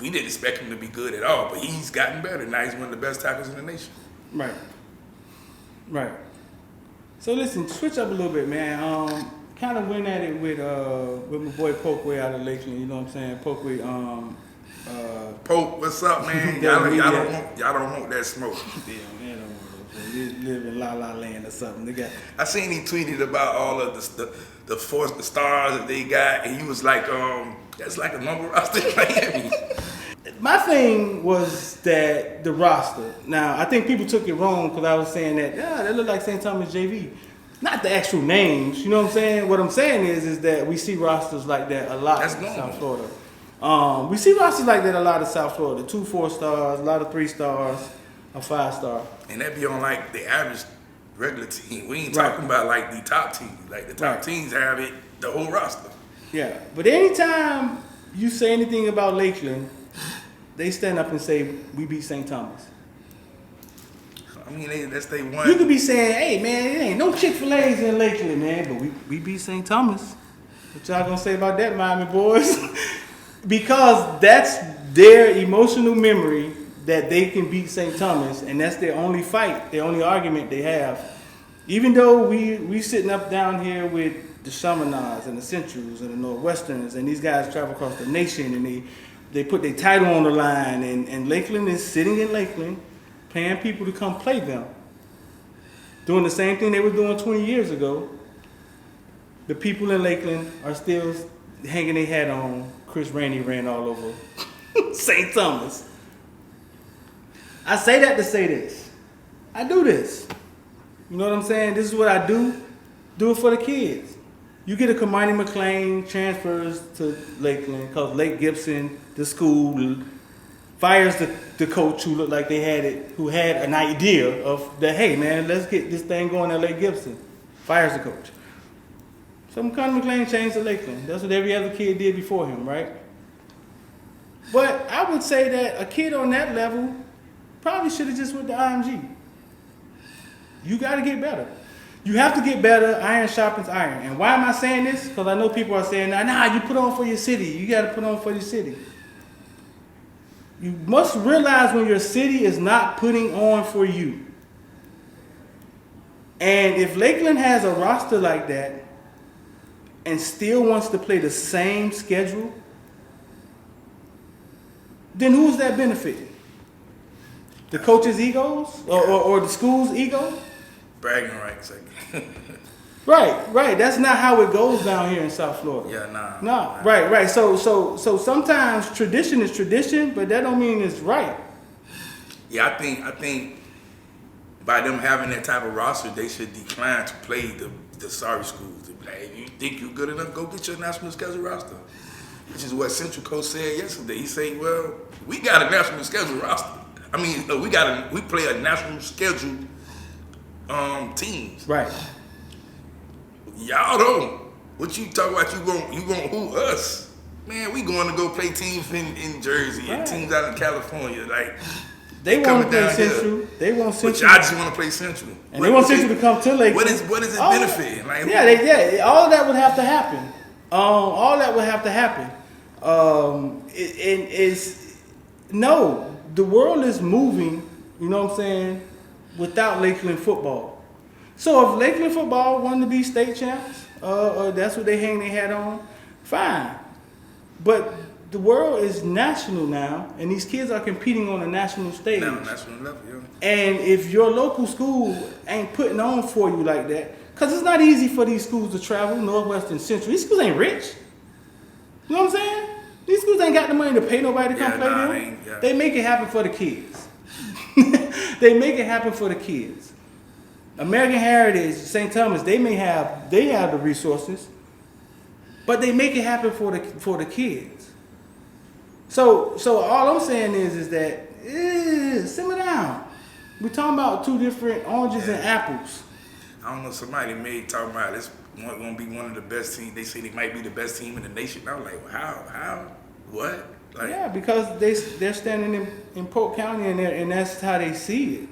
we didn't expect him to be good at all, but he's gotten better. Now he's one of the best tackles in the nation. Right. So listen, switch up a little bit, man. Kind of went at it with my boy Pokeway out of Lakeland. You know what I'm saying? Pokeway. Poke, what's up, man? y'all don't want that smoke. Yeah, man, don't want that. You live in La La Land or something. I seen he tweeted about all of the stars that they got, and he was like, that's like a number roster in Miami. My thing was that the roster. Now, I think people took it wrong because I was saying that, they look like St. Thomas JV. Not the actual names, you know what I'm saying? What I'm saying is that we see rosters like that a lot in South Florida. We see rosters like that a lot in South Florida. 2 4-stars, a lot of 3 stars, a 5-star. And that be on like the average regular team. We ain't talking about like the top teams. Like the top teams have it, the whole roster. Yeah, but anytime you say anything about Lakeland, they stand up and say, we beat St. Thomas. I mean, that's they one. You could be saying, hey, man, it ain't no Chick-fil-A's in Lakeland, man, but we beat St. Thomas. What y'all gonna say about that, Miami boys? Because that's their emotional memory that they can beat St. Thomas, and that's their only fight, their only argument they have. Even though we sitting up down here with the Chaminades and the Centrals and the Northwesterns, and these guys travel across the nation, and they put their title on the line, and Lakeland is sitting in Lakeland, paying people to come play them. Doing the same thing they were doing 20 years ago. The people in Lakeland are still hanging their hat on Chris Rainey ran all over St. Thomas. I say that to say this. I do this. You know what I'm saying? This is what I do. Do it for the kids. You get a Kamani McLean transfers to Lakeland because Lake Gibson, the school, fires the coach who looked like who had an idea of that, hey man, let's get this thing going at Lake Gibson. Fires the coach. So Kamani McLean changed to Lakeland. That's what every other kid did before him, right? But I would say that a kid on that level probably should have just went to IMG. You got to get better. You have to get better. Iron sharpens iron. And why am I saying this? Because I know people are saying, nah, you put on for your city. You got to put on for your city. You must realize when your city is not putting on for you. And if Lakeland has a roster like that and still wants to play the same schedule, then who's that benefiting? The coach's egos or the school's ego? Bragging rights. Right. That's not how it goes down here in South Florida. Yeah, nah. Right. So sometimes tradition is tradition, but that don't mean it's right. Yeah, I think by them having that type of roster, they should decline to play the sorry schools. Like, if you think you're good enough, go get your national schedule roster. Which is what Central Coach said yesterday. He said, well, we got a national schedule roster. I mean, we play a national schedule teams. Right. Y'all don't. What you talk about? You gonna who us? Man, we going to go play teams in Jersey and teams out in California. Like they want to play Central. They want Central. But y'all just want to play Central. And they want Central to come to Lakeland. What is it benefiting? Like, all of that would have to happen. All that would have to happen. The world is moving, you know what I'm saying, without Lakeland football. So if Lakeland football wanted to be state champs, that's what they hang their hat on, fine. But the world is national now, and these kids are competing on a national stage. Now, national level, yeah. And if your local school ain't putting on for you like that, because it's not easy for these schools to travel, Northwestern, Central. These schools ain't rich. You know what I'm saying? These schools ain't got the money to pay nobody to come play them. They make it happen for the kids. They make it happen for the kids. American Heritage, St. Thomas, they have the resources, but they make it happen for the kids. So all I'm saying is that simmer down. We're talking about two different oranges and apples. I don't know. Somebody may talk about this. Going to be one of the best teams. They say they might be the best team in the nation. I'm like, well, how, what? Like, yeah, because they're standing in Polk County and that's how they see it.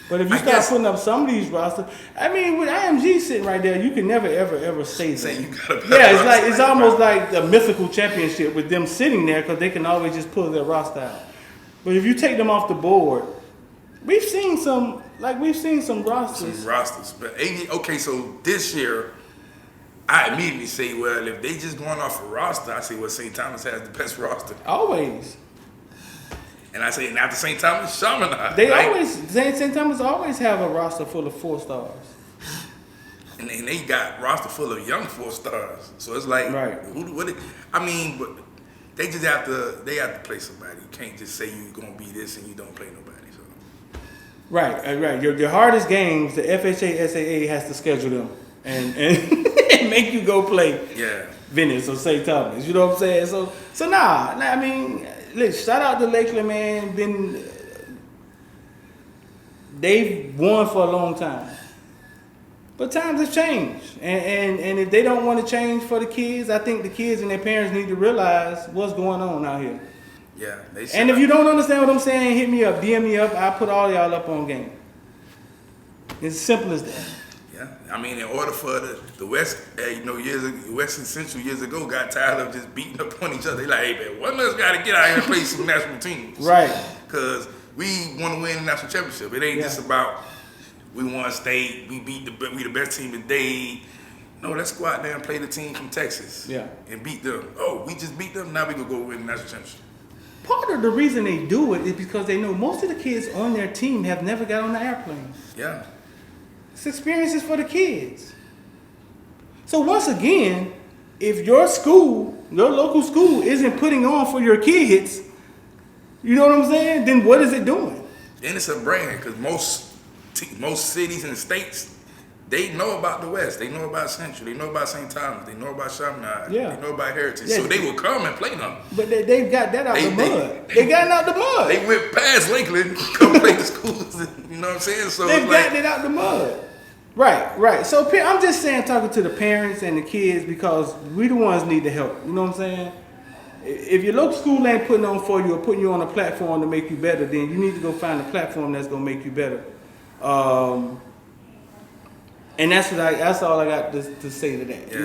But if you start putting up some of these rosters, I mean, with IMG sitting right there, you can never, ever say that. You got It's almost like a mythical championship with them sitting there because they can always just pull their roster out. But if you take them off the board, we've seen some rosters. But okay, so this year, I immediately say, well, if they just going off a roster, I say, well, St. Thomas has the best roster. Always. And I say, and after St. Thomas, Chaminade. St. Thomas always have a roster full of 4 stars. And they got roster full of young 4 stars. So it's like, right. But they just have to play somebody. You can't just say you're going to be this and you don't play nobody. So. Right. Your hardest games, the FHA, SAA has to schedule them and make you go play Venice or St. Thomas. You know what I'm saying? So I mean, look, shout out to Lakeland, man. They've won for a long time. But times have changed. And if they don't want to change for the kids, I think the kids and their parents need to realize what's going on out here. Yeah. And if you don't understand what I'm saying, hit me up, DM me up. I'll put all y'all up on game. It's as simple as that. Yeah. I mean, in order for the West, West and Central years ago got tired of just beating up on each other. They like, hey, man, one of us got to get out here and play some national teams. Right. Because we want to win the national championship. It ain't just about we won state, we the best team in Dade. No, let's go out there and play the team from Texas. Yeah. And beat them. Oh, we just beat them, now we gonna go win the national championship. Part of the reason they do it is because they know most of the kids on their team have never got on the airplane. Yeah. It's experiences for the kids. So once again, if your school, your local school isn't putting on for your kids, you know what I'm saying? Then what is it doing? And it's a brand because most cities and states, they know about the West. They know about Central. They know about St. Thomas. They know about Chaminade. Yeah. They know about Heritage. Yeah. So they will come and play them. But they've got that out the mud. They got it out the mud. They went past Lakeland, come play the schools. You know what I'm saying? So they've got it out the mud. Right. So I'm just saying, talking to the parents and the kids, because we the ones need the help. You know what I'm saying? If your local school ain't putting on for you or putting you on a platform to make you better, then you need to go find a platform that's gonna make you better. And that's all I got to say to that. Yeah.